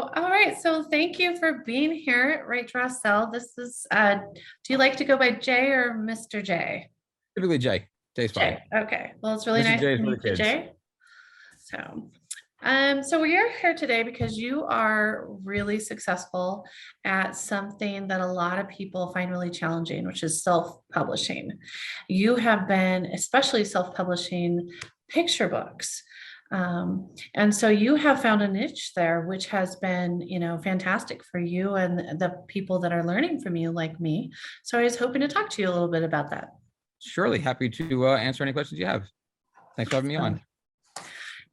All right. So thank you for being here at Right to Sell. This is, do you like to go by Jay or Mr. J? Typically Jay. Jay's fine. Jay. Okay. Well, it's really Mr. nice J to is for the meet you, kids. Jay. So, so we're here today because you are really successful at something that a lot of people find really challenging, which is self-publishing. You have been especially self-publishing picture books. And so you have found a niche there, which has been, fantastic for you and the people that are learning from you, like me. So I was hoping to talk to you a little bit about that. Surely happy to answer any questions you have. Thanks for having me on.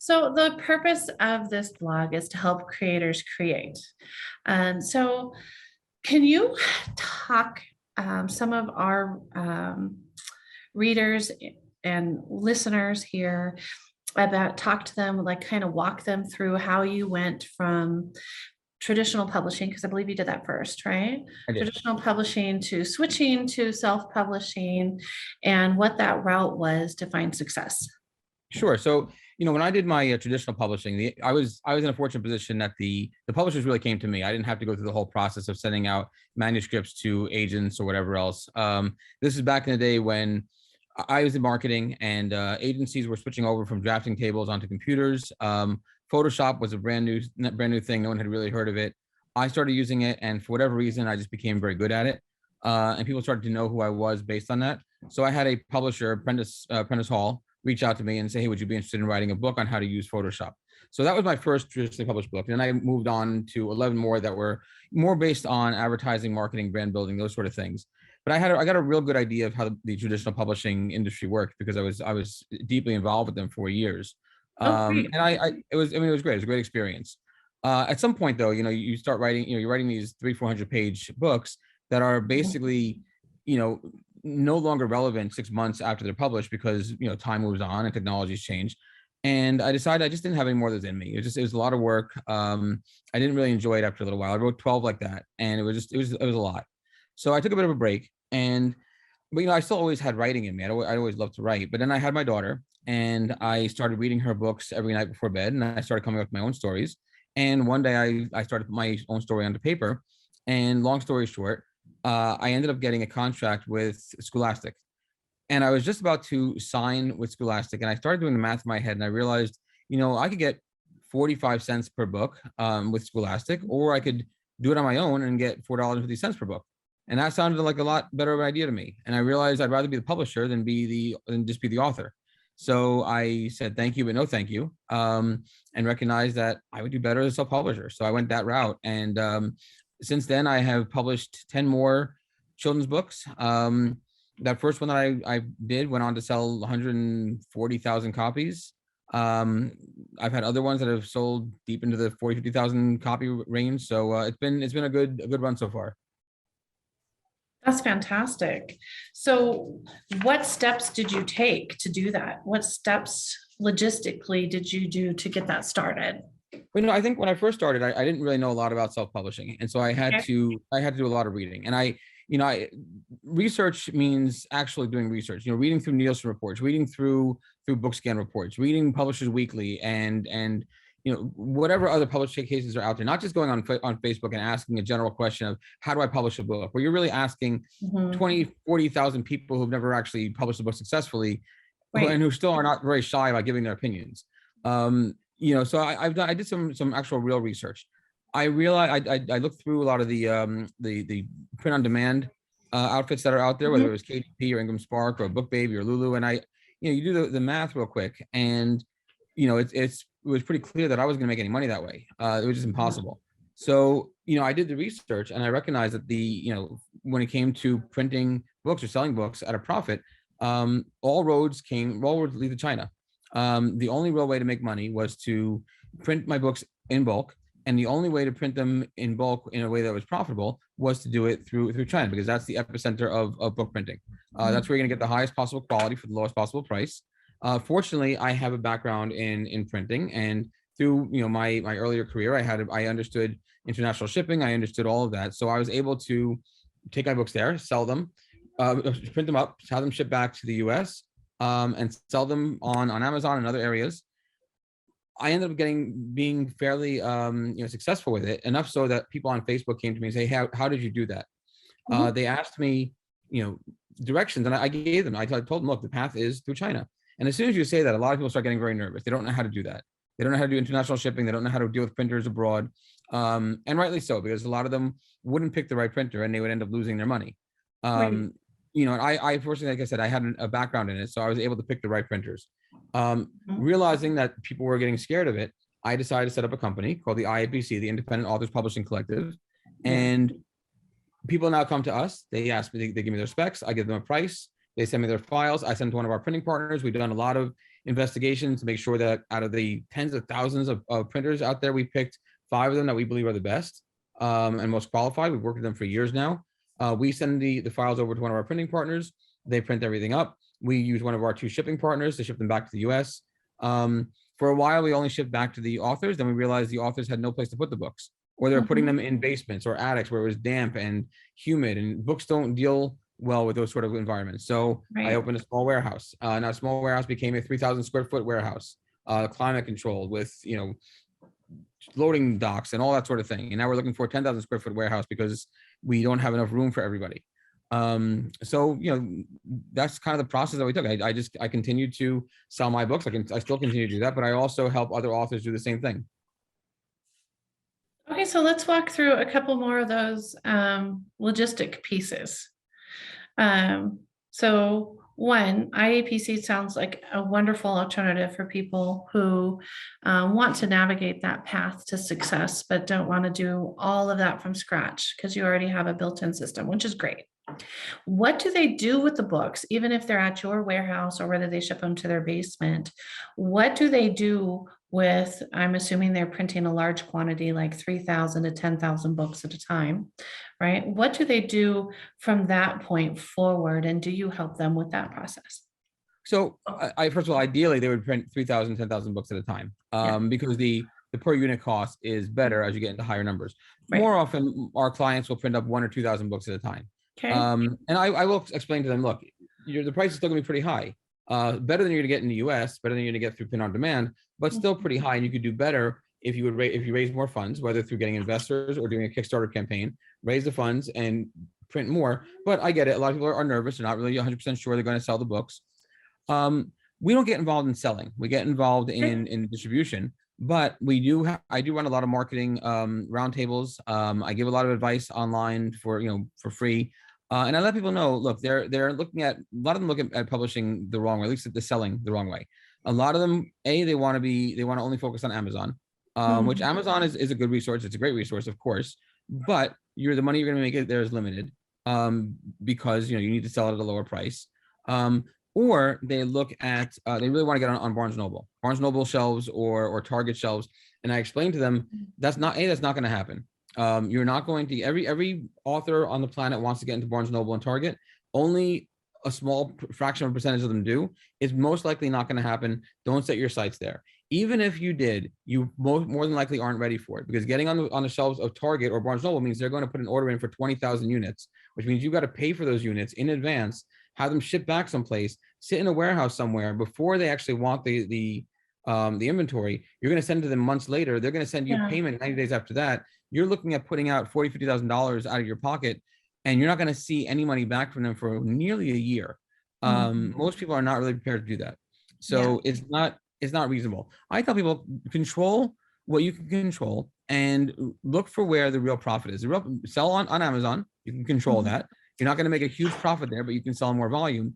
So the purpose of this blog is to help creators create. And so can you talk some of our readers and listeners here about talk to them, like kind of walk them through how you went from traditional publishing, because I believe you did that first, right? I did. Traditional publishing to switching to self-publishing and what that route was to find success. Sure. So, when I did my traditional publishing, I was in a fortunate position that the publishers really came to me. I didn't have to go through the whole process of sending out manuscripts to agents or whatever else. This is back in the day when I was in marketing and agencies were switching over from drafting tables onto computers. Photoshop was a brand new thing. No one had really heard of it. I started using it, and for whatever reason, I just became very good at it. And people started to know who I was based on that. So I had a publisher, Prentice Hall, reach out to me and say, hey, would you be interested in writing a book on how to use Photoshop? So that was my first traditionally published book. And then I moved on to 11 more that were more based on advertising, marketing, brand building, those sort of things. But I got a real good idea of how the traditional publishing industry worked because I was deeply involved with them for years. And it was great. It was a great experience. At some point though, you start writing, you're writing these 300-400 page books that are basically, no longer relevant 6 months after they're published because time moves on and technology's changed. And I decided I just didn't have any more of those in me. It was a lot of work. I didn't really enjoy it after a little while. I wrote 12 like that, and it was a lot. So I took a bit of a break, but I still always had writing in me. I always loved to write. But then I had my daughter, and I started reading her books every night before bed, and I started coming up with my own stories. And one day I started my own story onto paper. And long story short, I ended up getting a contract with Scholastic. And I was just about to sign with Scholastic, and I started doing the math in my head, and I realized, I could get 45 cents per book with Scholastic, or I could do it on my own and get $4.50 per book. And that sounded like a lot better of an idea to me. And I realized I'd rather be the publisher than just be the author. So I said, thank you, but no, thank you. And recognized that I would do better as a self-publisher. So I went that route. And since then, I have published 10 more children's books. That first one that I did went on to sell 140,000 copies. I've had other ones that have sold deep into the 50,000 copy range. So it's been a good run so far. That's fantastic. So what steps did you take to do that? What steps logistically did you do to get that started? Well, I think when I first started, I didn't really know a lot about self-publishing. And so I had to do a lot of reading. And research means actually doing research, reading through Nielsen reports, reading through BookScan reports, reading Publishers Weekly, and whatever other publishing cases are out there, not just going on Facebook and asking a general question of how do I publish a book, where you're really asking 20, 40,000 people who've never actually published a book successfully, right, and who still are not very shy about giving their opinions. So I did some actual real research. I realized I looked through a lot of the print on demand outfits that are out there, whether it was KDP or Ingram Spark or BookBaby or Lulu, and you do the math real quick, and it was pretty clear that I wasn't going to make any money that way. It was just impossible. So I did the research, and I recognized that when it came to printing books or selling books at a profit, all roads lead to China. The only real way to make money was to print my books in bulk. And the only way to print them in bulk in a way that was profitable was to do it through China, because that's the epicenter of book printing. That's where you're going to get the highest possible quality for the lowest possible price. Fortunately, I have a background in printing, and through my earlier career, I understood international shipping. I understood all of that, so I was able to take my books there, sell them, print them up, have them shipped back to the U.S., and sell them on Amazon and other areas. I ended up being fairly successful with it, enough so that people on Facebook came to me and say, hey, how did you do that? Mhm. They asked me, directions, and I gave them. I told them, look, the path is through China. And as soon as you say that, a lot of people start getting very nervous. They don't know how to do that. They don't know how to do international shipping. They don't know how to deal with printers abroad, and rightly so, because a lot of them wouldn't pick the right printer, and they would end up losing their money. Right. And I fortunately, like I said, I had a background in it, so I was able to pick the right printers. Mhm. Realizing that people were getting scared of it, I decided to set up a company called the IAPC, the Independent Authors Publishing Collective, Yeah. and people now come to us. They ask me, they give me their specs. I give them a price. They send me their files. I send to one of our printing partners. We've done a lot of investigations to make sure that out of the tens of thousands of printers out there, we picked 5 of them that we believe are the best and most qualified. We've worked with them for years now. We send the files over to one of our printing partners. They print everything up. We use one of our 2 shipping partners to ship them back to the US. For a while, we only shipped back to the authors. Then we realized the authors had no place to put the books, or they were putting Mhm. them in basements or attics where it was damp and humid, and books don't deal well with those sort of environments. So I Right. opened a small warehouse. Now, small warehouse became a 3,000 square foot warehouse, climate controlled with loading docks and all that sort of thing. And now we're looking for a 10,000 square foot warehouse because we don't have enough room for everybody. So that's kind of the process that we took. I continued to sell my books. I still continue to do that, but I also help other authors do the same thing. Okay, so let's walk through a couple more of those logistic pieces. So one, IAPC sounds like a wonderful alternative for people who want to navigate that path to success, but don't want to do all of that from scratch because you already have a built-in system, which is great. What do they do with the books, even if they're at your warehouse or whether they ship them to their basement? What do they do with, I'm assuming they're printing a large quantity, like 3,000 to 10,000 books at a time, right? What do they do from that point forward? And do you help them with that process? So I first of all, ideally, they would print 3,000, 10,000 books at a time, Yeah, because the per unit cost is better as you get into higher numbers. right. More often, our clients will print up 1 or 2,000 books at a time. Okay. And I will explain to them, look, the price is still going to be pretty high. Better than you're going to get in the US, better than you're going to get through print on demand, but still pretty high. And you could do better if you raise more funds, whether through getting investors or doing a Kickstarter campaign, raise the funds and print more. But I get it. A lot of people are nervous. They're not really 100% sure they're going to sell the books. We don't get involved in selling. We get involved Okay. in distribution, but I do run a lot of marketing roundtables. I give a lot of advice online for free. And I let people know, look, they're looking at, a lot of them look at publishing the wrong way, at least at the selling the wrong way. A lot of them, they want to only focus on Amazon, which Mhm. Amazon is a good resource. It's a great resource, of course, but the money you're going to make it there is limited, because you need to sell it at a lower price. Or they look at, they really want to get on Barnes Noble shelves or Target shelves. And I explained to them, that's not going to happen. You're not going to, every author on the planet wants to get into Barnes Noble and Target. Only a small fraction of a percentage of them do. It's most likely not going to happen. Don't set your sights there. Even if you did, you more than likely aren't ready for it, because getting on the shelves of Target or Barnes Noble means they're going to put an order in for 20,000 units, which means you've got to pay for those units in advance, have them shipped back someplace, sit in a warehouse somewhere before they actually want the inventory. You're going to send to them months later. They're going to send you Yeah. payment 90 days after that. You're looking at putting out $50,000 out of your pocket, and you're not going to see any money back from them for nearly a year. Mhm. Most people are not really prepared to do that. Yeah. So it's not reasonable. I tell people, control what you can control and look for where the real profit is. The real sell on Amazon. You can control Mhm. that. You're not going to make a huge profit there, but you can sell more volume.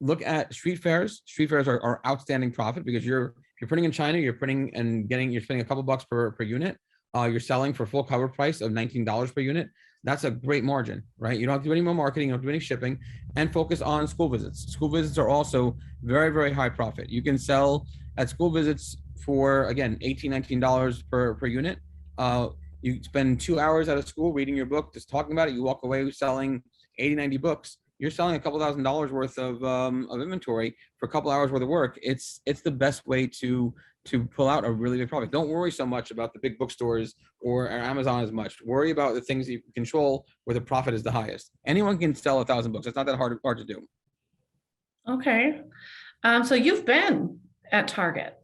Look at street fairs. Street fairs are outstanding profit, because you're printing in China, you're spending a couple bucks per unit. You're selling for full cover price of $19 per unit. That's a great margin, right? You don't have to do any more marketing, you don't have to do any shipping, and focus on school visits. School visits are also very, very high profit. You can sell at school visits for, again, $18, $19 per unit. You spend 2 hours at a school reading your book, just talking about it. You walk away selling 80, 90 books. You're selling a couple $1,000s worth of inventory for a couple hours worth of work. It's the best way to pull out a really big profit. Don't worry so much about the big bookstores or Amazon as much. Worry about the things that you can control where the profit is the highest. Anyone can sell 1,000 books. It's not that hard to do. Okay. So you've been at Target.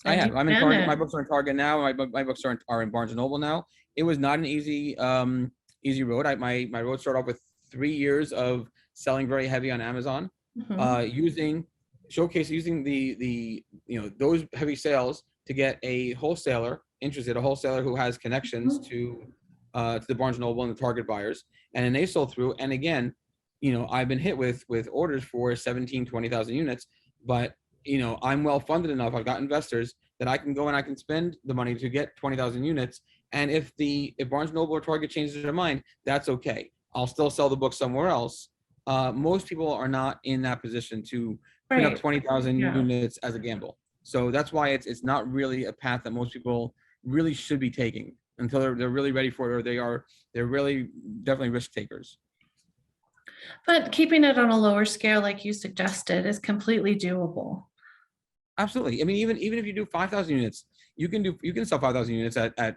I And have. you've I'm in done Target. it. My books are in Target now. My books are in Barnes and Noble now. It was not an easy road. My road started off with 3 years of selling very heavy on Amazon, Mhm. using using the those heavy sales to get a wholesaler interested, a wholesaler who has connections Mhm. to the Barnes and Noble and the Target buyers, and then they sold through. And again, I've been hit with orders for 17, 20,000 units, but I'm well funded enough. I've got investors that I can go and I can spend the money to get 20,000 units. And if Barnes Noble or Target changes their mind, that's okay. I'll still sell the book somewhere else. Most people are not in that position to print up Right. 20,000 Yeah. units as a gamble. So that's why it's not really a path that most people really should be taking until they're really ready for it, or they're really definitely risk takers. But keeping it on a lower scale, like you suggested, is completely doable. Absolutely. I mean, even if you do 5,000 units, you can sell 5,000 units at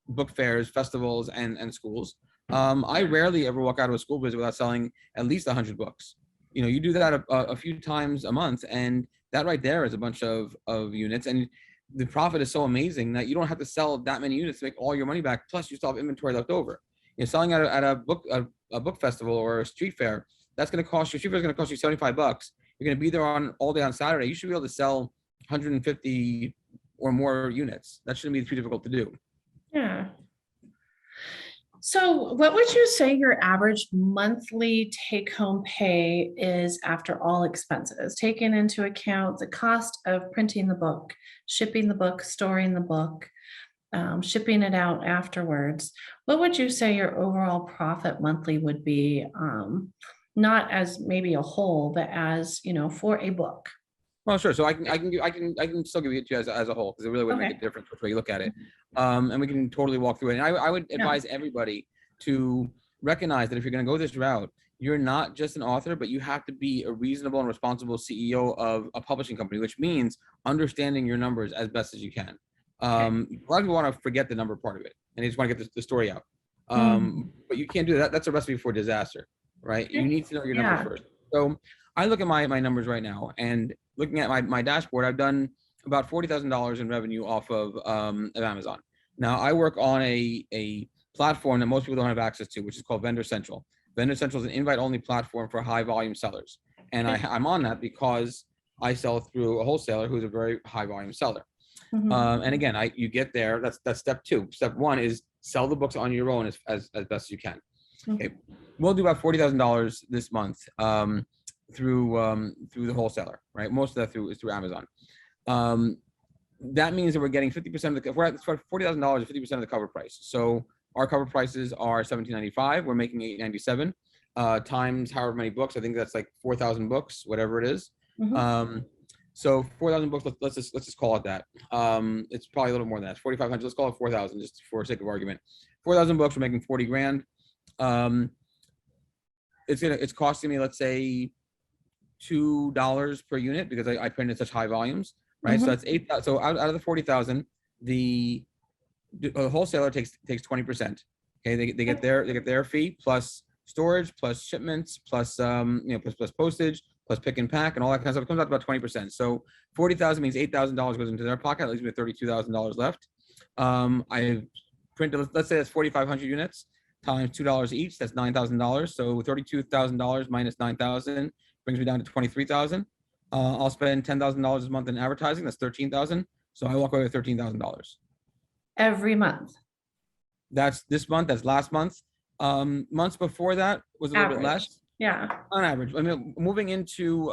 book fairs, festivals, and schools. I rarely ever walk out of a school visit without selling at least 100 books. You do that a few times a month, and that right there is a bunch of units. And the profit is so amazing that you don't have to sell that many units to make all your money back. Plus, you still have inventory left over. Selling at a book festival or a street fair, that's going to cost you. Street fair is going to cost you $75. You're going to be there on all day on Saturday. You should be able to sell 150 or more units. That shouldn't be too difficult to do. Yeah. So what would you say your average monthly take-home pay is after all expenses, taking into account the cost of printing the book, shipping the book, storing the book, shipping it out afterwards? What would you say your overall profit monthly would be? Not as maybe a whole, but as, for a book. Well, sure. So I can still give it to you as a whole, because it really would make a Okay. difference which way you look at it. And we can totally walk through it. And I would Yeah. advise everybody to recognize that if you're going to go this route, you're not just an author, but you have to be a reasonable and responsible CEO of a publishing company, which means understanding your numbers as best as you can. A lot of people want to forget the number part of it, and they just want to get the story out. Mhm. But you can't do that. That's a recipe for disaster, right? You need to know your numbers Yeah. first. So I look at my numbers right now, and looking at my dashboard, I've done about $40,000 in revenue off of Amazon. Now I work on a platform that most people don't have access to, which is called Vendor Central. Vendor Central is an invite-only platform for high volume sellers, and I'm on that because I sell through a wholesaler who's a very high volume seller. Mhm. And again, you get there. That's step two. Step one is sell the books on your own as best as you can. Mhm. Okay, we'll do about $40,000 this month through the wholesaler, right? Most of that is through Amazon. That means that we're getting 50% of the, we're at $40,000, 50% of the cover price. So our cover prices are $17.95. We're making $8.97 times however many books. I think that's like 4,000 books, whatever it is. Mhm. So 4,000 books. Let's just call it that. It's probably a little more than that. 4,500. Let's call it 4,000, just for sake of argument. 4,000 books. We're making 40 grand. It's costing me, let's say, $2 per unit because I print in such high volumes, right? So Mhm. that's 8. So out of the 40,000, the wholesaler takes 20%. Okay, they get their fee plus storage, plus shipments, plus plus postage, plus pick and pack, and all that kind of stuff. It comes out to about 20%. So 40,000 means $8,000 goes into their pocket. That leaves me with $32,000 left. I've printed, let's say that's 4,500 units times $2 each. That's $9,000. So $32,000 minus 9,000 brings me down to 23,000. I'll spend $10,000 a month in advertising. That's 13,000. So I walk away with $13,000. Every month, That's this month. That's last month. Months before that was a little bit average. less Yeah. on average. I mean, moving into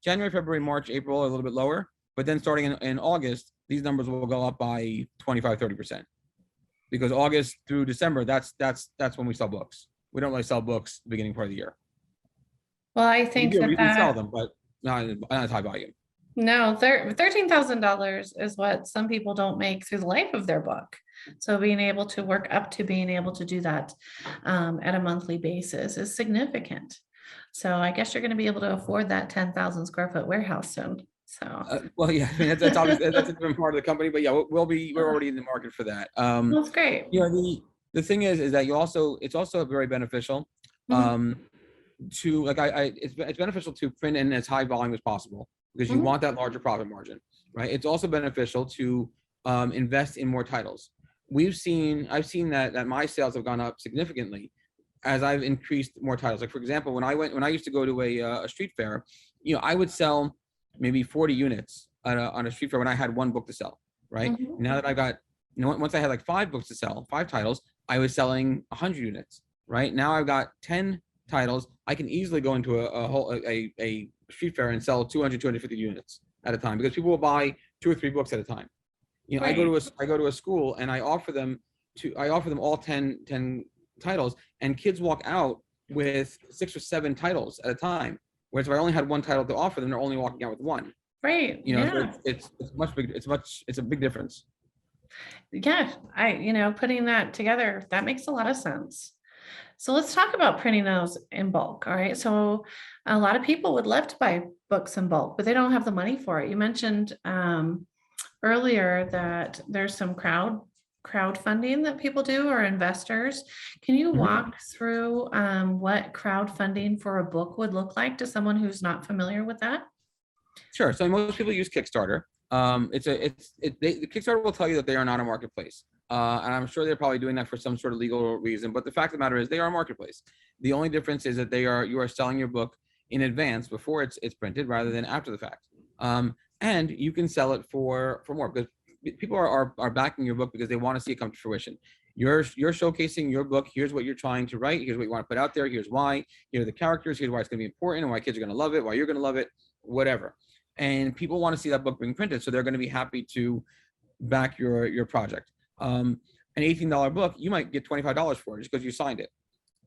January, February, March, April, a little bit lower. But then starting in August, these numbers will go up by 25, 30%. Because August through December, that's when we sell books. We don't really sell books the beginning part of the year. Well, I We think do, that we sell that them, but not as high volume. no, $13,000 is what some people don't make through the life of their book. So being able to work up to being able to do that at a monthly basis is significant. So I guess you're going to be able to afford that 10,000 square foot warehouse soon. So Well, yeah, I mean that's obviously that's a different part of the company, but yeah, we're already in the market for that. that's great. The thing is that it's also very beneficial Mhm. to it's beneficial to print in as high volume as possible, because you want that larger profit margin, right? It's also beneficial to invest in more titles. I've seen that my sales have gone up significantly as I've increased more titles. Like for example, when I used to go to a street fair, I would sell maybe 40 units on a street fair when I had one book to sell, right? Now that I got, once I had like 5 books to sell, 5 titles, I was selling 100 units, right? Now I've got 10 titles. I can easily go into a street fair and sell 200, 250 units at a time, because people will buy 2 or 3 books at a time. I go to a school and I offer them all 10 titles, and kids walk out with 6 or 7 titles at a time. Whereas if I only had one title to offer them, they're only walking out with one. Right. So it's a big difference. Yeah. Putting that together, that makes a lot of sense. So let's talk about printing those in bulk. All right. So a lot of people would love to buy books in bulk, but they don't have the money for it. You mentioned earlier that there's some crowdfunding that people do, or investors. Can you walk through what crowdfunding for a book would look like to someone who's not familiar with that? Sure. So most people use Kickstarter. The Kickstarter will tell you that they are not a marketplace. And I'm sure they're probably doing that for some sort of legal reason. But the fact of the matter is they are a marketplace. The only difference is that you are selling your book in advance before it's printed, rather than after the fact. And you can sell it for more, because people are backing your book because they want to see it come to fruition. You're showcasing your book. Here's what you're trying to write. Here's what you want to put out there. Here's why. Here are the characters. Here's why it's going to be important, and why kids are going to love it, why you're going to love it, whatever. And people want to see that book being printed, so they're going to be happy to back your project. An $18 book, you might get $25 for it just because you signed it.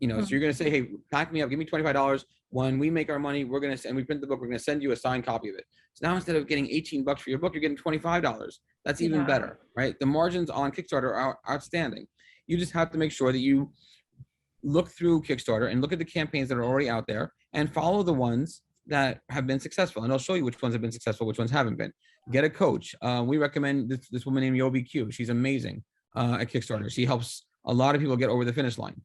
So you're going to say, hey, pack me up, give me $25. When we make our money, we print the book, we're going to send you a signed copy of it. So now instead of getting $18 for your book, you're getting $25. That's even better, right? The margins on Kickstarter are outstanding. You just have to make sure that you look through Kickstarter and look at the campaigns that are already out there and follow the ones that have been successful. And I'll show you which ones have been successful, which ones haven't been. Get a coach. We recommend this woman named Yobi Q. She's amazing at Kickstarter. She helps a lot of people get over the finish line.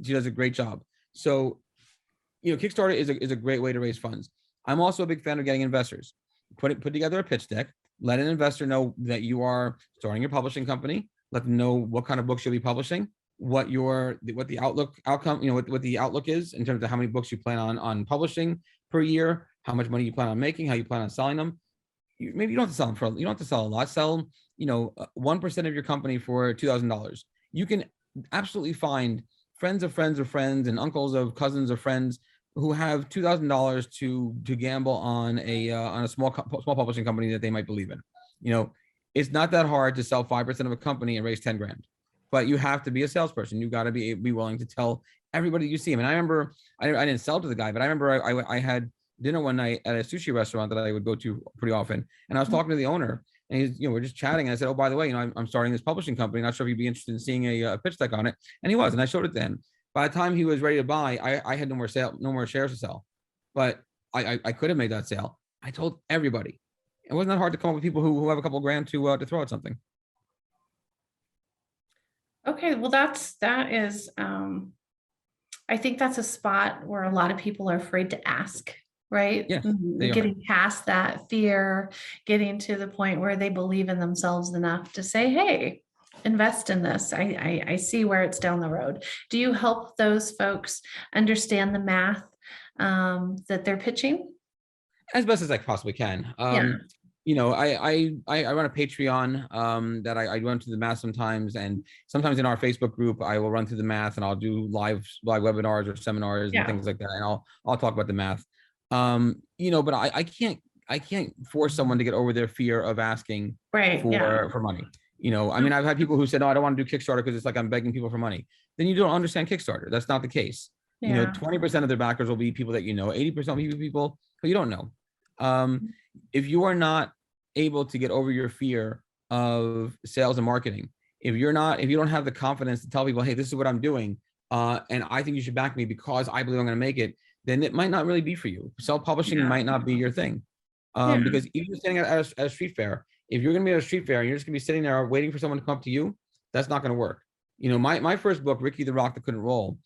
She does a great job. So, Kickstarter is a great way to raise funds. I'm also a big fan of getting investors. Put together a pitch deck. Let an investor know that you are starting your publishing company. Let them know what kind of books you'll be publishing, what the outlook is in terms of how many books you plan on publishing per year, how much money you plan on making, how you plan on selling them. Maybe you don't have to sell them you don't have to sell a lot. Sell 1% of your company for $2,000. You can absolutely find friends of friends of friends and uncles of cousins of friends who have $2,000 to gamble on a small publishing company that they might believe in. It's not that hard to sell 5% of a company and raise 10 grand, but you have to be a salesperson. You got to be willing to tell everybody you see him. And I remember I didn't sell to the guy, but I remember I had dinner one night at a sushi restaurant that I would go to pretty often, and I was talking to the owner, and he's we're just chatting, and I said, oh, by the way, I'm starting this publishing company, not sure if you'd be interested in seeing a pitch deck on it. And he was, and I showed it to him. By the time he was ready to buy, I had no more shares to sell, but I could have made that sale. I told everybody. It wasn't that hard to come up with people who have a couple of grand to throw at something. Okay, well, that is, I think that's a spot where a lot of people are afraid to ask, right? Yes, getting past that fear, getting to the point where they believe in themselves enough to say, hey, invest in this. I see where it's down the road. Do you help those folks understand the math that they're pitching? As best as I possibly can. I run a Patreon that I run through the math sometimes, and sometimes in our Facebook group I will run through the math, and I'll do live webinars or seminars and things like that, and I'll talk about the math. But I can't force someone to get over their fear of asking for money. I've had people who said, no, I don't want to do Kickstarter because it's like I'm begging people for money. Then you don't understand Kickstarter. That's not the case. 20% of their backers will be people that 80% will be people who you don't know. If you are not able to get over your fear of sales and marketing, if you don't have the confidence to tell people, hey, this is what I'm doing, and I think you should back me because I believe I'm going to make it, then it might not really be for you. Self-publishing might not be your thing. Because even standing at a street fair, if you're going to be at a street fair and you're just going to be sitting there waiting for someone to come up to you, that's not going to work. My first book, Ricky the Rock That Couldn't Roll,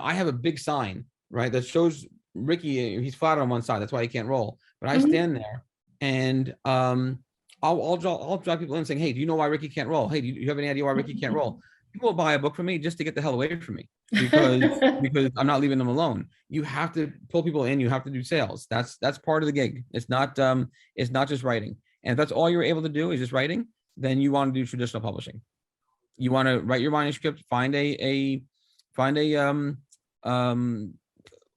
I have a big sign, right, that shows Ricky, he's flat on one side. That's why he can't roll. But I Mhm. stand there and I'll draw people in saying, hey, do you know why Ricky can't roll? Hey, do you have any idea why Ricky can't roll? People will buy a book from me just to get the hell away from me because I'm not leaving them alone. You have to pull people in. You have to do sales. That's part of the gig. It's not just writing. And if that's all you're able to do is just writing, then you want to do traditional publishing. You want to write your manuscript, find a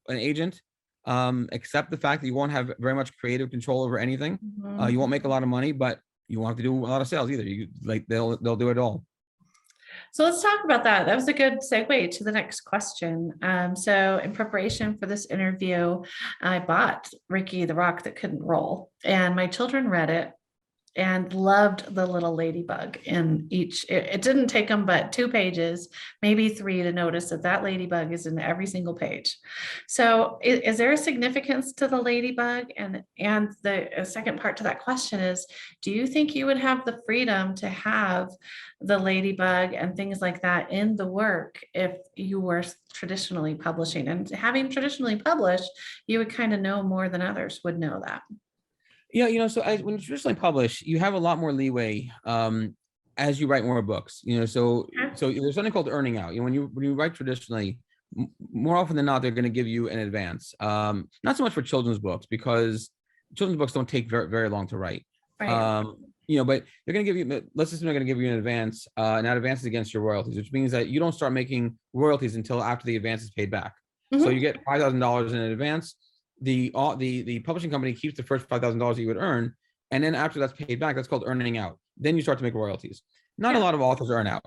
an agent, accept the fact that you won't have very much creative control over anything. Mhm. You won't make a lot of money, but you won't have to do a lot of sales either. You like they'll do it all. So let's talk about that. That was a good segue to the next question. So in preparation for this interview, I bought Ricky the Rock That Couldn't Roll, and my children read it and loved the little ladybug in each. It didn't take them but 2 pages, maybe 3, to notice that that ladybug is in every single page. So is there a significance to the ladybug? And the second part to that question is, do you think you would have the freedom to have the ladybug and things like that in the work if you were traditionally publishing? And having traditionally published, you would kind of know more than others would know that. Yeah, so when you traditionally publish, you have a lot more leeway as you write more books. So there's something called earning out. When you write traditionally, more often than not, they're going to give you an advance. Not so much for children's books because children's books don't take very very long to write. Right. But they're going to give you. Let's assume they're going to give you an advance, and that advance is against your royalties, which means that you don't start making royalties until after the advance is paid back. So you Mhm. get $5,000 in advance. The publishing company keeps the first $5,000 that you would earn, and then after that's paid back, that's called earning out. Then you start to make royalties. Not a Yeah. lot of authors earn out.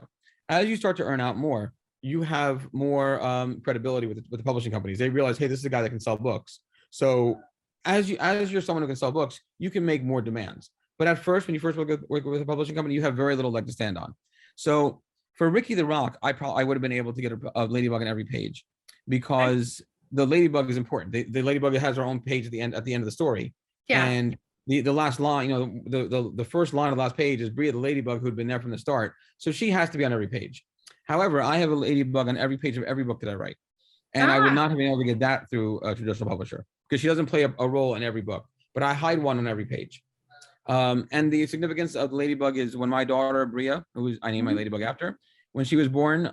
As you start to earn out more, you have more credibility with the publishing companies. They realize, hey, this is a guy that can sell books. So as you're someone who can sell books, you can make more demands. But at first, when you first work with a publishing company, you have very little leg to stand on. So for Ricky the Rock, I would have been able to get a ladybug on every page because the ladybug is important. The ladybug has her own page at the end of the story, Yeah. and the last line, the first line of the last page is Bria the ladybug, who'd been there from the start, so she has to be on every page. However, I have a ladybug on every page of every book that I write, and I would Ah, not have been able to get that through a traditional publisher because she doesn't play a role in every book, but I hide one on every page. And the significance of the ladybug is when my daughter Bria, who I named my mhm. ladybug after, when she was born,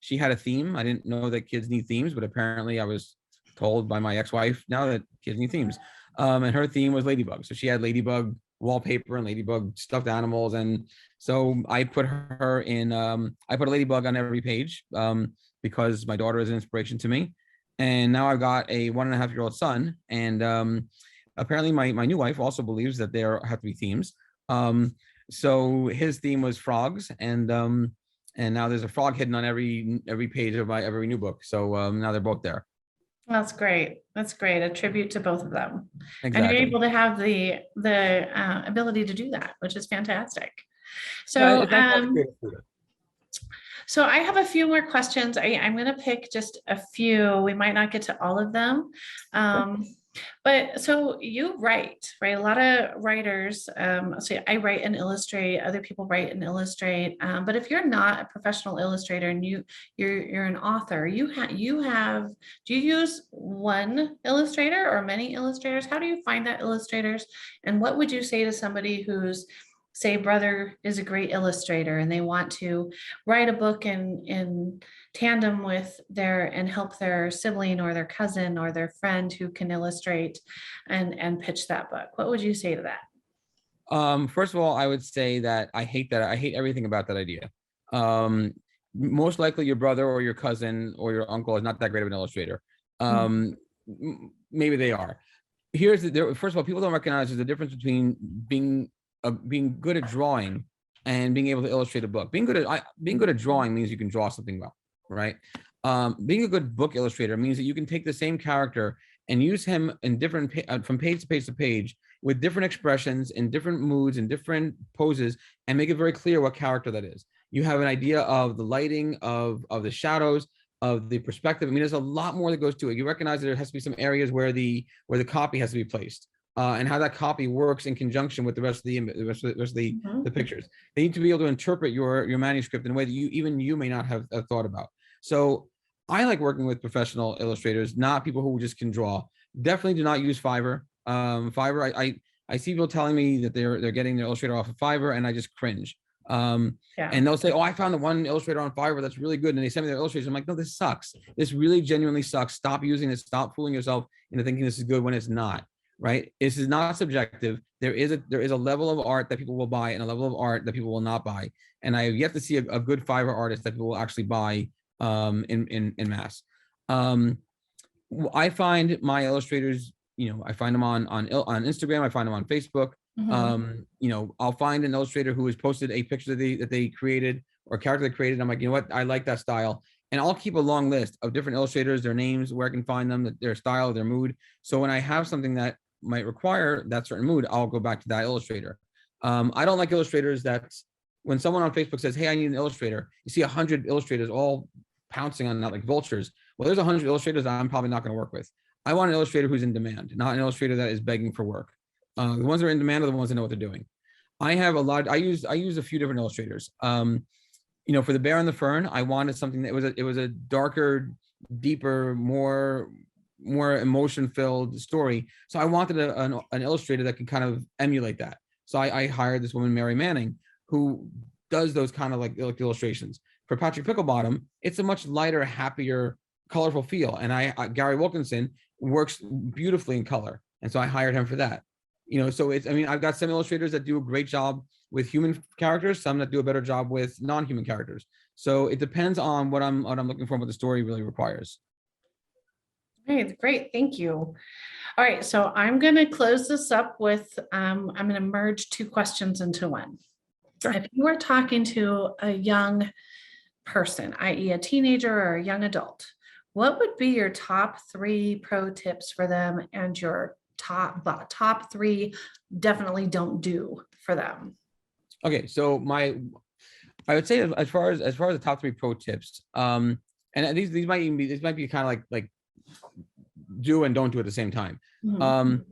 she had a theme. I didn't know that kids need themes, but apparently I was told by my ex-wife now that kids need themes. And her theme was ladybug. So she had ladybug wallpaper and ladybug stuffed animals. And so I put her in, I put a ladybug on every page because my daughter is an inspiration to me. And now I've got a 1.5-year-old son. And apparently my new wife also believes that there have to be themes. So his theme was frogs, and now there's a frog hidden on every page of my every new book. So now they're both there. That's great. That's great. A tribute to both of them. And you're Exactly. able to have the ability to do that, which is fantastic. Yeah, So it's nice to have the creative freedom. so I have a few more questions. I'm going to pick just a few. We might not get to all of them. Sure. But so you write, right? A lot of writers, so I write and illustrate, other people write and illustrate. But if you're not a professional illustrator and you're an author, do you use one illustrator or many illustrators? How do you find that illustrators? And what would you say to somebody who's, say, brother is a great illustrator and they want to write a book in tandem with their and help their sibling or their cousin or their friend who can illustrate and pitch that book? What would you say to that? First of all, I would say that I hate that. I hate everything about that idea. Um, Most likely your brother or your cousin or your uncle is not that great of an illustrator. Mm. Maybe they are. First of all, people don't recognize there's a difference between being good at drawing and being able to illustrate a book. Being good at drawing means you can draw something well, right? Being a good book illustrator means that you can take the same character and use him in different from page to page to page with different expressions in different moods and different poses and make it very clear what character that is. You have an idea of the lighting, of the shadows, of the perspective. I mean, there's a lot more that goes to it. You recognize that there has to be some areas where the copy has to be placed. And how that copy works in conjunction with the rest of the Mhm. pictures. They need to be able to interpret your manuscript in a way that you may not have thought about. So I like working with professional illustrators, not people who just can draw. Definitely do not use Fiverr. Fiverr, I see people telling me that they're getting their illustrator off of Fiverr, and I just cringe. Yeah. And they'll say, "Oh, I found the one illustrator on Fiverr that's really good," and they send me their illustration. I'm like, "No, this sucks. This really genuinely sucks. Stop using this. Stop fooling yourself into thinking this is good when it's not." Right? This is not subjective. There is a level of art that people will buy and a level of art that people will not buy. And I have yet to see a good Fiverr artist that people will actually buy in mass. I find my illustrators, I find them on Instagram. I find them on Facebook. Mhm. I'll find an illustrator who has posted a picture that they created or a character they created. I'm like, you know what? I like that style. And I'll keep a long list of different illustrators, their names, where I can find them, their style, their mood. So when I have something that might require that certain mood, I'll go back to that illustrator. I don't like illustrators that when someone on Facebook says, "Hey, I need an illustrator," you see 100 illustrators all pouncing on that like vultures. Well, there's 100 illustrators that I'm probably not going to work with. I want an illustrator who's in demand, not an illustrator that is begging for work. The ones that are in demand are the ones that know what they're doing. I have a lot. I use a few different illustrators. For the Bear and the Fern, I wanted something that was a darker, deeper, more emotion filled story. So I wanted an illustrator that could kind of emulate that. So I hired this woman, Mary Manning, who does those kind of like illustrations. For Patrick Picklebottom, it's a much lighter, happier, colorful feel. And Gary Wilkinson works beautifully in color. And so I hired him for that. So I've got some illustrators that do a great job with human characters, some that do a better job with non-human characters. So it depends on what I'm looking for, what the story really requires. Okay, great. Thank you. All right. So I'm going to close this up with, I'm going to merge two questions into one. Sure. If you were talking to a young person, i.e. a teenager or a young adult, what would be your top 3 pro tips for them and your top 3 definitely don't do for them? Okay. So I would say as far as the top 3 pro tips, and these might be kind of like do and don't do at the same time. Mhm.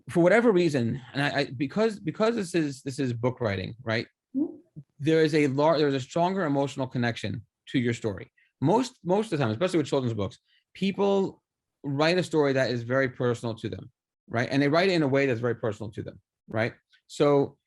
For whatever reason, and because this is book writing, right? Mhm. There's a stronger emotional connection to your story. Most of the time, especially with children's books, people write a story that is very personal to them, right? And they write it in a way that's very personal to them, right? So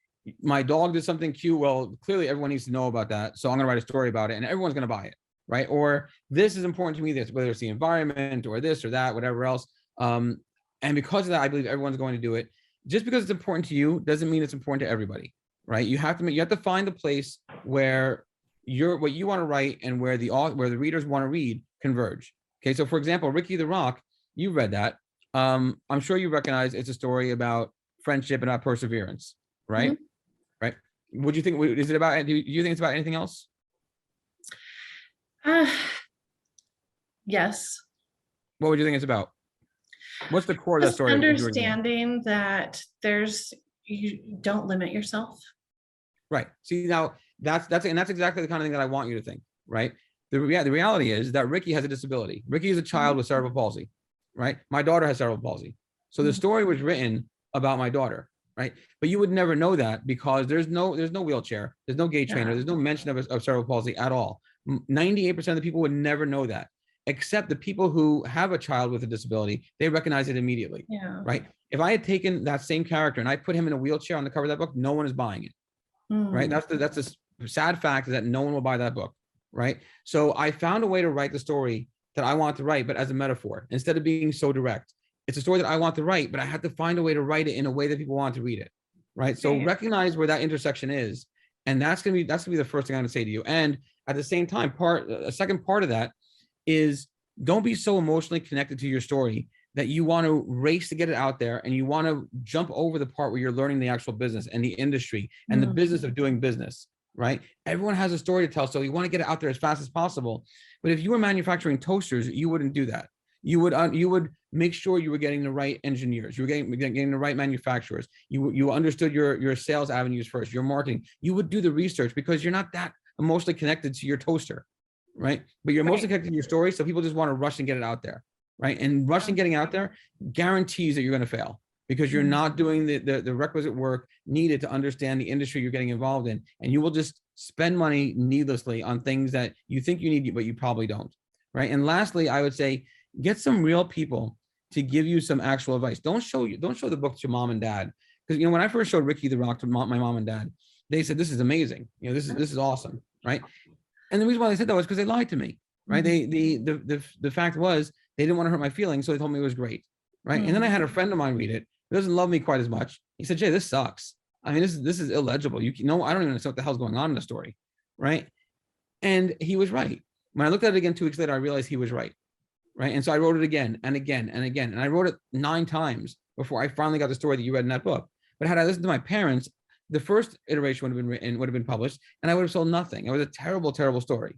my dog did something cute. Well, clearly everyone needs to know about that. So I'm going to write a story about it and everyone's going to buy it, right? Or this is important to me, this, whether it's the environment or this or that, whatever else. And because of that, I believe everyone's going to do it. Just because it's important to you doesn't mean it's important to everybody, right? You have to find a place where what you want to write and where the readers want to read converge. Okay, so for example, Ricky the Rock, you read that. I'm sure you recognize it's a story about friendship and about perseverance, right? Mhm. Right. Would you think? Is it about? Do you think it's about anything else? Uh, yes. What would you think it's about? What's the core of that Just story? understanding that you don't limit yourself. Right. See, now that's exactly the kind of thing that I want you to think, right? The reality is that Ricky has a disability. Ricky is a child with cerebral palsy, right? My daughter has cerebral palsy. So the story was written about my daughter, right? But you would never know that because there's no wheelchair, there's no gait trainer, there's no mention of cerebral palsy at all. 98% of the people would never know that, except the people who have a child with a disability. They recognize it immediately, Yeah. right? If I had taken that same character and I put him in a wheelchair on the cover of that book, no one is buying it, right? That's the sad fact, is that no one will buy that book, right? So I found a way to write the story that I want to write, but as a metaphor, instead of being so direct. It's a story that I want to write, but I had to find a way to write it in a way that people want to read it, right? So recognize where that intersection is, and that's gonna be the first thing I'm gonna say to you. And at the same time, a second part of that is, don't be so emotionally connected to your story that you want to race to get it out there and you want to jump over the part where you're learning the actual business and the industry and the business of doing business, right? Everyone has a story to tell, so you want to get it out there as fast as possible. But if you were manufacturing toasters, you wouldn't do that. You would make sure you were getting the right engineers, you were getting the right manufacturers. You understood your sales avenues first, your marketing. You would do the research because you're not that emotionally connected to your toaster, right? But you're mostly connected to your story, so people just want to rush and get it out there, right? And rushing getting out there guarantees that you're going to fail because you're not doing the requisite work needed to understand the industry you're getting involved in, and you will just spend money needlessly on things that you think you need, but you probably don't, right? And lastly, I would say get some real people to give you some actual advice. Don't show the book to your mom and dad, because when I first showed Ricky the Rock to my mom and dad, they said this is amazing. This is awesome, right? And the reason why they said that was because they lied to me, right? The fact was they didn't want to hurt my feelings, so they told me it was great, right? And then I had a friend of mine read it who doesn't love me quite as much. He said, Jay, this sucks. I mean, this is illegible. I don't even know what the hell's going on in the story, right? And he was right. When I looked at it again 2 weeks later, I realized he was right, right? And so I wrote it again and again and again, and I wrote it 9 times before I finally got the story that you read in that book. But had I listened to my parents, the first iteration would have been written, would have been published, and I would have sold nothing. It was a terrible, terrible story,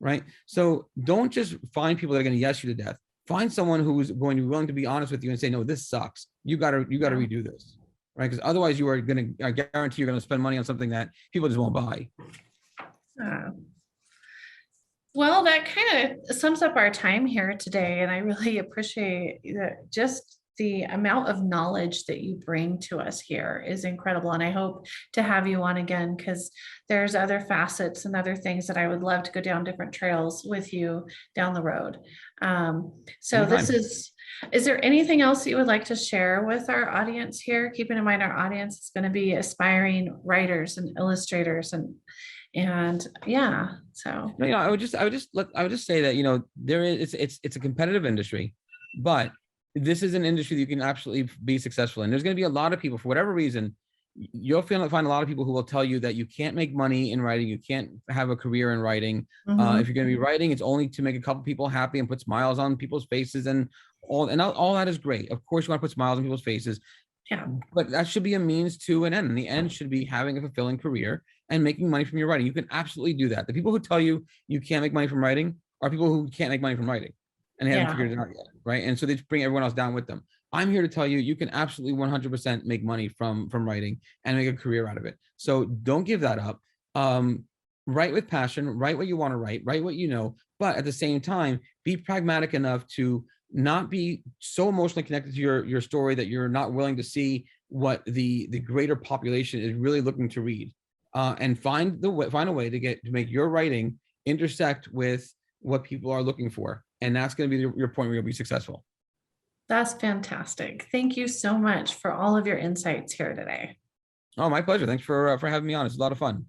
right? So don't just find people that are going to yes you to death. Find someone who's going to be willing to be honest with you and say, no, this sucks. You got to redo this, right? Because otherwise, you are going to, I guarantee you're going to spend money on something that people just won't buy. Well, that kind of sums up our time here today, and I really appreciate that. Just the amount of knowledge that you bring to us here is incredible, and I hope to have you on again, because there's other facets and other things that I would love to go down different trails with you down the road. So Anytime. is there anything else that you would like to share with our audience here? Keeping in mind our audience is going to be aspiring writers and illustrators and yeah, so I would just say that there is it's a competitive industry, but this is an industry that you can absolutely be successful in. There's going to be a lot of people, for whatever reason, you'll find a lot of people who will tell you that you can't make money in writing, you can't have a career in writing. If you're going to be writing, it's only to make a couple people happy and put smiles on people's faces, and all that is great. Of course, you want to put smiles on people's faces. Yeah. But that should be a means to an end. And the end should be having a fulfilling career and making money from your writing. You can absolutely do that. The people who tell you you can't make money from writing are people who can't make money from writing, and they haven't figured it out yet, right? And so they just bring everyone else down with them. I'm here to tell you, you can absolutely 100% make money from writing and make a career out of it. So don't give that up. Write with passion, write what you want to write what you know, but at the same time, be pragmatic enough to not be so emotionally connected to your story that you're not willing to see what the greater population is really looking to read, and find a way to make your writing intersect with what people are looking for, and that's going to be your point where you'll be successful. That's fantastic. Thank you so much for all of your insights here today. Oh, my pleasure. Thanks for having me on. It's a lot of fun.